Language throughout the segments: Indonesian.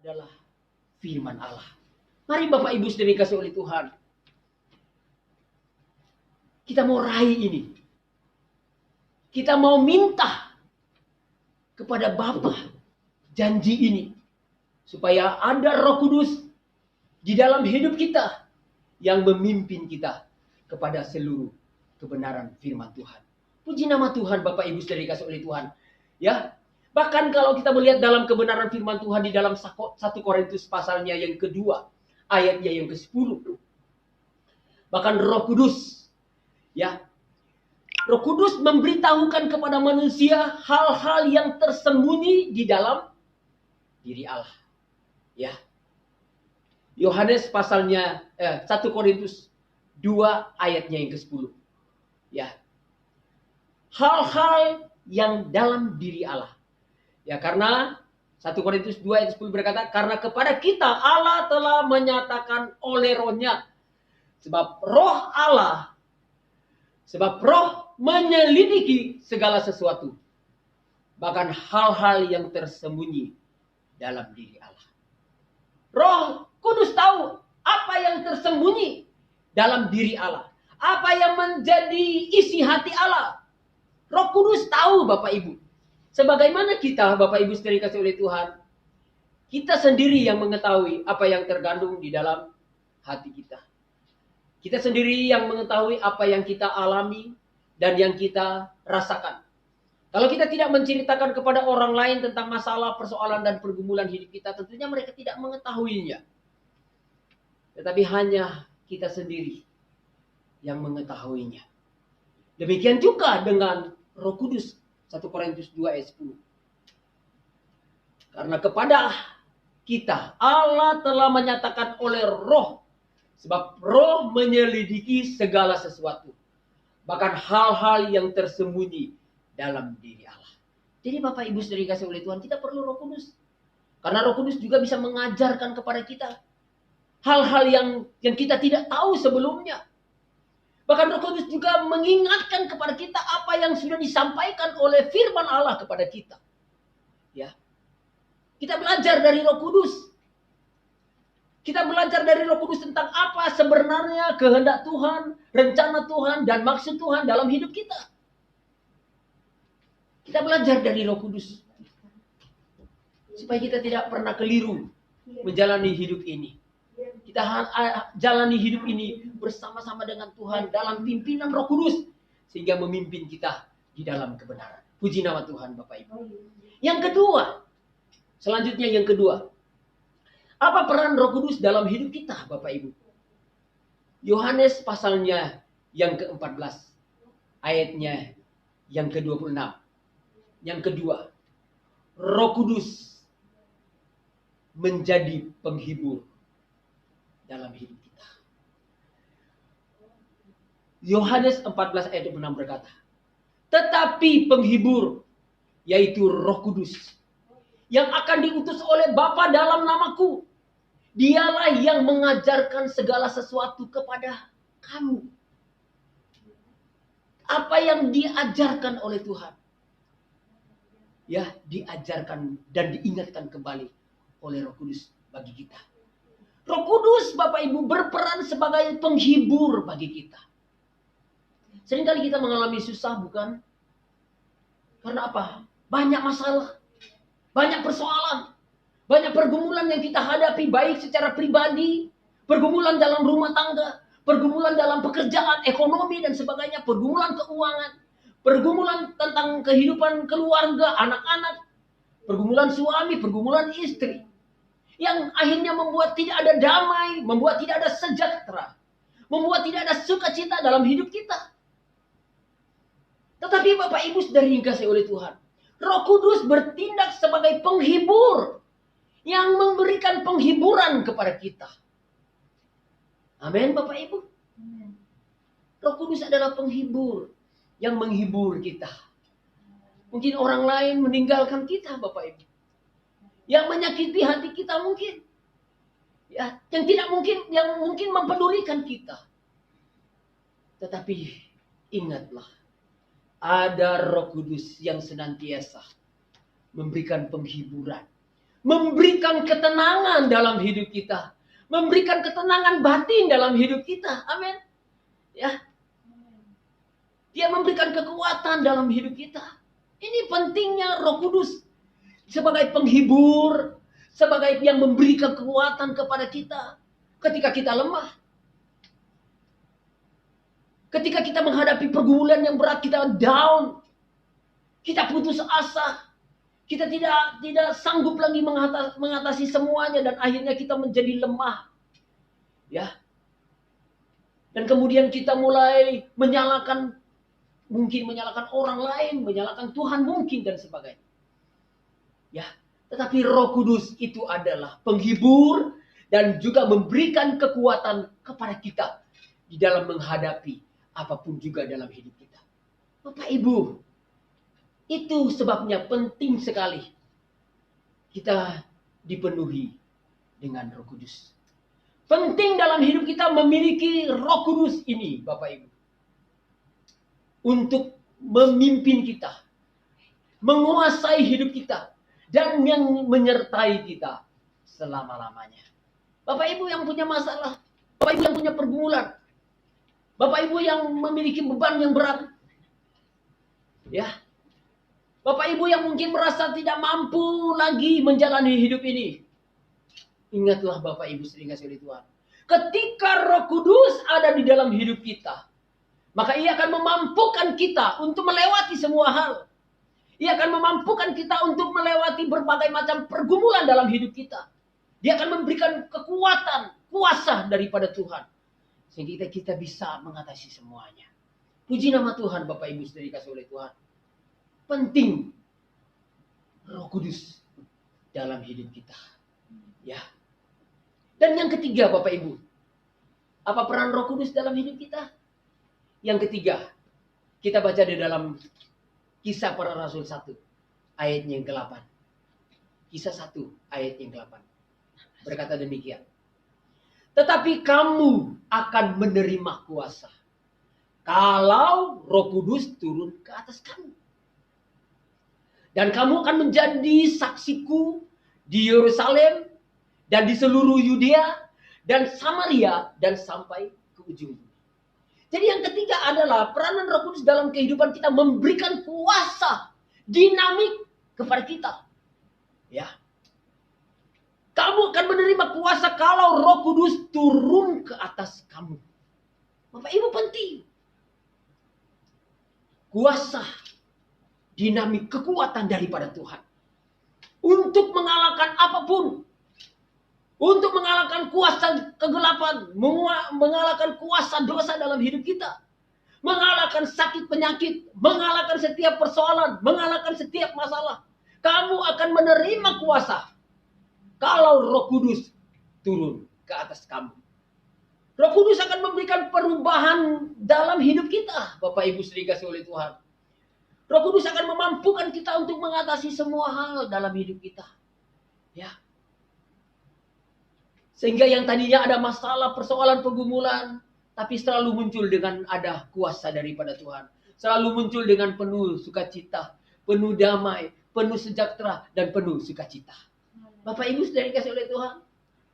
adalah firman Allah. Mari Bapak Ibu saudara dikasih oleh Tuhan. Kita mau raih ini. Kita mau minta kepada Bapa janji ini. Supaya ada Roh Kudus di dalam hidup kita yang memimpin kita kepada seluruh kebenaran firman Tuhan. Puji nama Tuhan Bapak Ibu saudara dikasih oleh Tuhan. Ya, bahkan kalau kita melihat dalam kebenaran firman Tuhan di dalam 1 Korintus pasalnya yang kedua, ayatnya yang ke-10. Bahkan Roh Kudus, ya, Roh Kudus memberitahukan kepada manusia hal-hal yang tersembunyi di dalam diri Allah. Ya. Yohanes pasalnya 1 Korintus 2 ayatnya yang ke-10. Ya. Hal-hal yang dalam diri Allah. Ya, karena 1 Korintus 2 ayat 10 berkata, karena kepada kita Allah telah menyatakan oleh Roh-Nya. Sebab Roh menyelidiki segala sesuatu. Bahkan hal-hal yang tersembunyi dalam diri Allah. Roh Kudus tahu apa yang tersembunyi dalam diri Allah. Apa yang menjadi isi hati Allah. Roh Kudus tahu Bapak Ibu. Sebagaimana kita Bapak Ibu saudara dikasih oleh Tuhan. Kita sendiri yang mengetahui apa yang tergandung di dalam hati kita. Kita sendiri yang mengetahui apa yang kita alami dan yang kita rasakan. Kalau kita tidak menceritakan kepada orang lain tentang masalah, persoalan, dan pergumulan hidup kita, tentunya mereka tidak mengetahuinya. Tetapi hanya kita sendiri yang mengetahuinya. Demikian juga dengan Roh Kudus. 1 Korintus 2 ayat 10. Karena kepada kita Allah telah menyatakan oleh Roh. Sebab Roh menyelidiki segala sesuatu. Bahkan hal-hal yang tersembunyi dalam diri Allah. Jadi Bapak Ibu saudara dikasih oleh Tuhan, kita perlu Roh Kudus. Karena Roh Kudus juga bisa mengajarkan kepada kita hal-hal yang kita tidak tahu sebelumnya. Bahkan Roh Kudus juga mengingatkan kepada kita apa yang sudah disampaikan oleh firman Allah kepada kita. Ya. Kita belajar dari Roh Kudus. Kita belajar dari Roh Kudus tentang apa sebenarnya kehendak Tuhan, rencana Tuhan, dan maksud Tuhan dalam hidup kita. Kita belajar dari Roh Kudus. Supaya kita tidak pernah keliru menjalani hidup ini. Kita jalani hidup ini bersama-sama dengan Tuhan dalam pimpinan Roh Kudus. Sehingga memimpin kita di dalam kebenaran. Puji nama Tuhan Bapak Ibu. Yang kedua. Selanjutnya yang kedua. Apa peran Roh Kudus dalam hidup kita Bapak Ibu? Yohanes pasalnya yang ke-14. Ayatnya yang ke-26. Yang kedua. Roh Kudus menjadi penghibur dalam hidup kita. Yohanes 14 ayat 26 berkata, tetapi penghibur, yaitu Roh Kudus, yang akan diutus oleh Bapa dalam namaku, dialah yang mengajarkan segala sesuatu kepada kamu. Apa yang diajarkan oleh Tuhan? Ya, diajarkan dan diingatkan kembali oleh Roh Kudus bagi kita. Roh Kudus Bapak Ibu berperan sebagai penghibur bagi kita. Seringkali kita mengalami susah, bukan? Karena apa? Banyak masalah. Banyak persoalan. Banyak pergumulan yang kita hadapi, baik secara pribadi, pergumulan dalam rumah tangga, pergumulan dalam pekerjaan, ekonomi, dan sebagainya, pergumulan keuangan, pergumulan tentang kehidupan keluarga, anak-anak, pergumulan suami, pergumulan istri, yang akhirnya membuat tidak ada damai, membuat tidak ada sejahtera, membuat tidak ada sukacita dalam hidup kita. Tetapi Bapak Ibu saudara dikasihi oleh Tuhan, Roh Kudus bertindak sebagai penghibur yang memberikan penghiburan kepada kita. Amin Bapak Ibu. Roh Kudus adalah penghibur yang menghibur kita. Mungkin orang lain meninggalkan kita Bapak Ibu. Yang menyakiti hati kita mungkin. Ya, yang mungkin mempedulikan kita. Tetapi ingatlah, ada Roh Kudus yang senantiasa memberikan penghiburan, memberikan ketenangan dalam hidup kita, memberikan ketenangan batin dalam hidup kita. Amin. Ya. Dia memberikan kekuatan dalam hidup kita. Ini pentingnya Roh Kudus sebagai penghibur, sebagai yang memberikan kekuatan kepada kita ketika kita lemah. Ketika kita menghadapi pergumulan yang berat, kita down, kita putus asa, kita tidak sanggup lagi mengatasi semuanya, dan akhirnya kita menjadi lemah. Ya. Dan kemudian kita mulai mungkin menyalahkan orang lain, menyalahkan Tuhan mungkin, dan sebagainya. Ya, tetapi Roh Kudus itu adalah penghibur dan juga memberikan kekuatan kepada kita di dalam menghadapi apapun juga dalam hidup kita. Bapak Ibu, itu sebabnya penting sekali kita dipenuhi dengan Roh Kudus. Penting dalam hidup kita memiliki Roh Kudus ini, Bapak Ibu, untuk memimpin kita, menguasai hidup kita, dan yang menyertai kita selama-lamanya. Bapak Ibu yang punya masalah, Bapak Ibu yang punya pergumulan, Bapak Ibu yang memiliki beban yang berat, ya, Bapak Ibu yang mungkin merasa tidak mampu lagi menjalani hidup ini, ingatlah Bapak Ibu sering kasih oleh Tuhan, ketika Roh Kudus ada di dalam hidup kita, maka Ia akan memampukan kita untuk melewati semua hal. Ia akan memampukan kita untuk melewati berbagai macam pergumulan dalam hidup kita. Dia akan memberikan kekuatan, kuasa daripada Tuhan, sehingga kita bisa mengatasi semuanya. Puji nama Tuhan, Bapak Ibu sudah dikasih oleh Tuhan. Penting Roh Kudus dalam hidup kita. Ya. Dan yang ketiga, Bapak Ibu, apa peran Roh Kudus dalam hidup kita? Yang ketiga, kita baca di dalam Kisah Para Rasul 1 ayat yang ke-8. Kisah 1 ayat yang ke-8. Berkata demikian. Tetapi kamu akan menerima kuasa kalau Roh Kudus turun ke atas kamu. Dan kamu akan menjadi saksiku di Yerusalem dan di seluruh Yudea dan Samaria dan sampai ke ujung bumi. Jadi yang ketiga adalah peranan Roh Kudus dalam kehidupan kita, memberikan kuasa, dinamik kepada kita. Ya. Kamu akan menerima kuasa kalau Roh Kudus turun ke atas kamu. Bapak Ibu, penting. Kuasa, dinamik, kekuatan daripada Tuhan. Untuk mengalahkan apapun. Untuk mengalahkan kuasa kegelapan, mengalahkan kuasa dosa dalam hidup kita, mengalahkan sakit penyakit, mengalahkan setiap persoalan, mengalahkan setiap masalah. Kamu akan menerima kuasa kalau Roh Kudus turun ke atas kamu. Roh Kudus akan memberikan perubahan dalam hidup kita, Bapak Ibu sering kasih oleh Tuhan. Roh Kudus akan memampukan kita untuk mengatasi semua hal dalam hidup kita. Ya. Sehingga yang tadinya ada masalah, persoalan, pergumulan, tapi selalu muncul dengan ada kuasa daripada Tuhan. Selalu muncul dengan penuh sukacita, penuh damai, penuh sejahtera, dan penuh sukacita. Bapak Ibu sudah dikasih oleh Tuhan,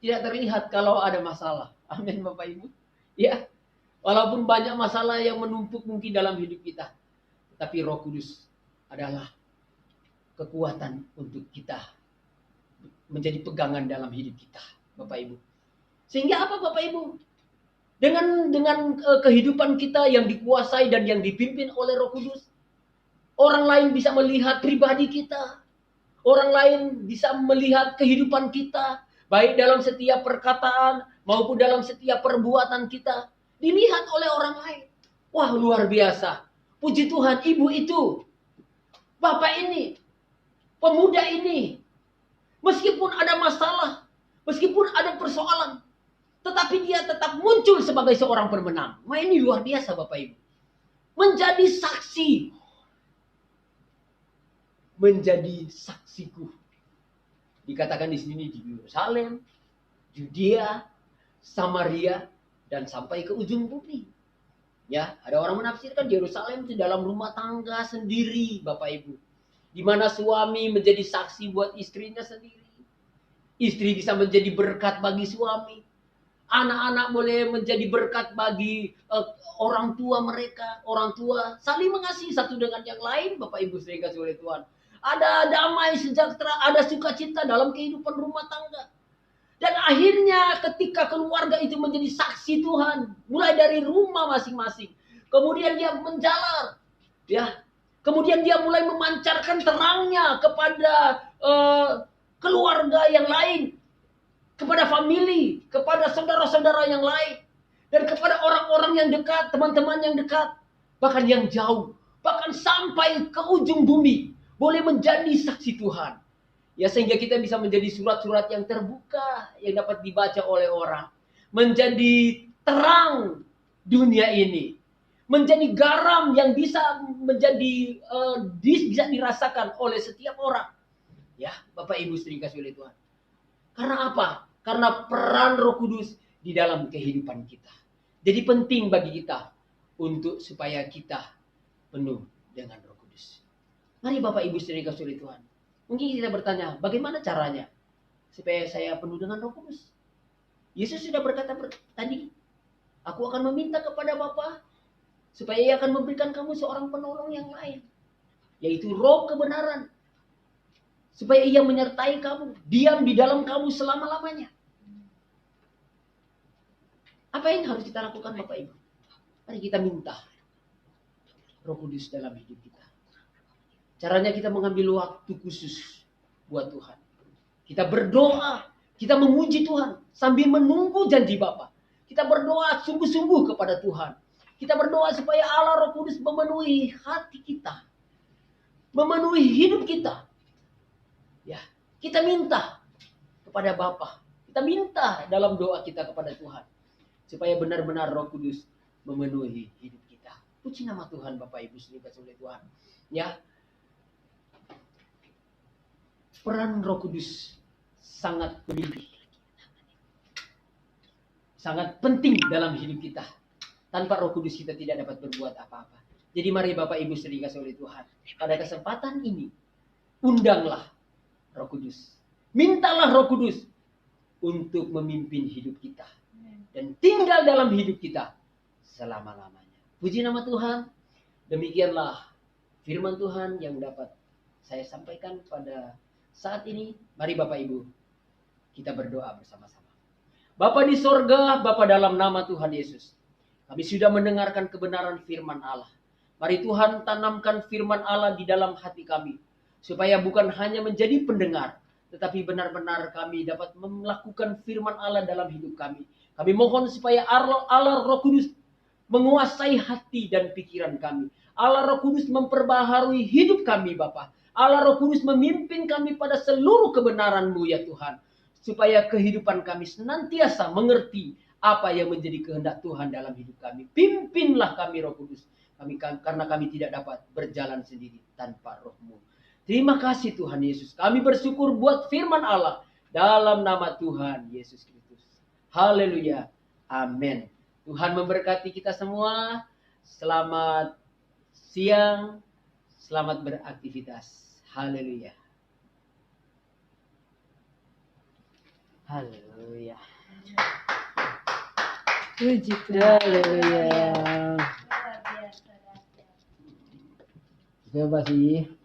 tidak terlihat kalau ada masalah. Amin Bapak Ibu. Ya, walaupun banyak masalah yang menumpuk mungkin dalam hidup kita, tapi Roh Kudus adalah kekuatan untuk kita menjadi pegangan dalam hidup kita. Bapak Ibu. Sehingga apa Bapak Ibu? Dengan kehidupan kita yang dikuasai dan yang dipimpin oleh Roh Kudus, orang lain bisa melihat pribadi kita. Orang lain bisa melihat kehidupan kita, baik dalam setiap perkataan maupun dalam setiap perbuatan kita, dilihat oleh orang lain. Wah, luar biasa. Puji Tuhan, ibu itu, bapak ini, pemuda ini, meskipun ada masalah, meskipun ada persoalan, tetapi dia tetap muncul sebagai seorang pemenang. Wah, ini luar biasa Bapak Ibu. Menjadi saksi. Menjadi saksiku. Dikatakan di sini di Yerusalem, Yudea, Samaria, dan sampai ke ujung bumi. Ya, ada orang menafsirkan Yerusalem itu dalam rumah tangga sendiri, Bapak Ibu. Di mana suami menjadi saksi buat istrinya sendiri. Istri bisa menjadi berkat bagi suami. Anak-anak boleh menjadi berkat bagi orang tua mereka. Orang tua saling mengasihi satu dengan yang lain. Bapak Ibu sering kasih oleh Tuhan. Ada damai sejahtera, ada sukacita dalam kehidupan rumah tangga. Dan akhirnya ketika keluarga itu menjadi saksi Tuhan. Mulai dari rumah masing-masing. Kemudian dia menjalar. Ya, kemudian dia mulai memancarkan terangnya kepada keluarga yang lain, kepada famili, kepada saudara-saudara yang lain, dan kepada orang-orang yang dekat, teman-teman yang dekat, bahkan yang jauh, bahkan sampai ke ujung bumi, boleh menjadi saksi Tuhan. Ya, sehingga kita bisa menjadi surat-surat yang terbuka, yang dapat dibaca oleh orang, menjadi terang dunia ini, menjadi garam yang bisa menjadi bisa dirasakan oleh setiap orang. Ya, Bapak Ibu sering kasih oleh Tuhan. Karena apa? Karena peran Roh Kudus di dalam kehidupan kita. Jadi penting bagi kita untuk supaya kita penuh dengan Roh Kudus. Mari Bapak Ibu sering kasih oleh Tuhan. Mungkin kita bertanya, bagaimana caranya supaya saya penuh dengan Roh Kudus? Yesus sudah berkata tadi, aku akan meminta kepada Bapa supaya Ia akan memberikan kamu seorang penolong yang lain, yaitu Roh kebenaran. Supaya Ia menyertai kamu, diam di dalam kamu selama-lamanya. Apa yang harus kita lakukan Bapak Ibu? Mari kita minta Roh Kudus dalam hidup kita. Caranya kita mengambil waktu khusus buat Tuhan. Kita berdoa, kita memuji Tuhan sambil menunggu janji Bapa. Kita berdoa sungguh-sungguh kepada Tuhan. Kita berdoa supaya Allah Roh Kudus memenuhi hati kita. Memenuhi hidup kita. Ya, kita minta kepada Bapa. Kita minta dalam doa kita kepada Tuhan. Supaya benar-benar Roh Kudus memenuhi hidup kita. Puji nama Tuhan Bapak Ibu dikasihi oleh Tuhan. Ya. Peran Roh Kudus sangat penting. Sangat penting dalam hidup kita. Tanpa Roh Kudus kita tidak dapat berbuat apa-apa. Jadi mari Bapak Ibu dikasihi oleh Tuhan. Pada kesempatan ini, undanglah Roh Kudus. Mintalah Roh Kudus untuk memimpin hidup kita. Dan tinggal dalam hidup kita selama-lamanya. Puji nama Tuhan. Demikianlah firman Tuhan yang dapat saya sampaikan pada saat ini. Mari Bapak Ibu, kita berdoa bersama-sama. Bapa di sorga, Bapa dalam nama Tuhan Yesus. Kami sudah mendengarkan kebenaran firman Allah. Mari Tuhan tanamkan firman Allah di dalam hati kami. Supaya bukan hanya menjadi pendengar, tetapi benar-benar kami dapat melakukan firman Allah dalam hidup kami. Kami mohon supaya Allah Roh Kudus menguasai hati dan pikiran kami. Allah Roh Kudus memperbaharui hidup kami Bapa. Allah Roh Kudus memimpin kami pada seluruh kebenaran-Mu ya Tuhan. Supaya kehidupan kami senantiasa mengerti apa yang menjadi kehendak Tuhan dalam hidup kami. Pimpinlah kami Roh Kudus. Karena kami tidak dapat berjalan sendiri tanpa Roh-Mu. Terima kasih Tuhan Yesus. Kami bersyukur buat firman Allah dalam nama Tuhan Yesus Kristus. Haleluya. Amin. Tuhan memberkati kita semua. Selamat siang. Selamat beraktivitas. Haleluya. Haleluya. Puji Tuhan. Haleluya. Terima kasih.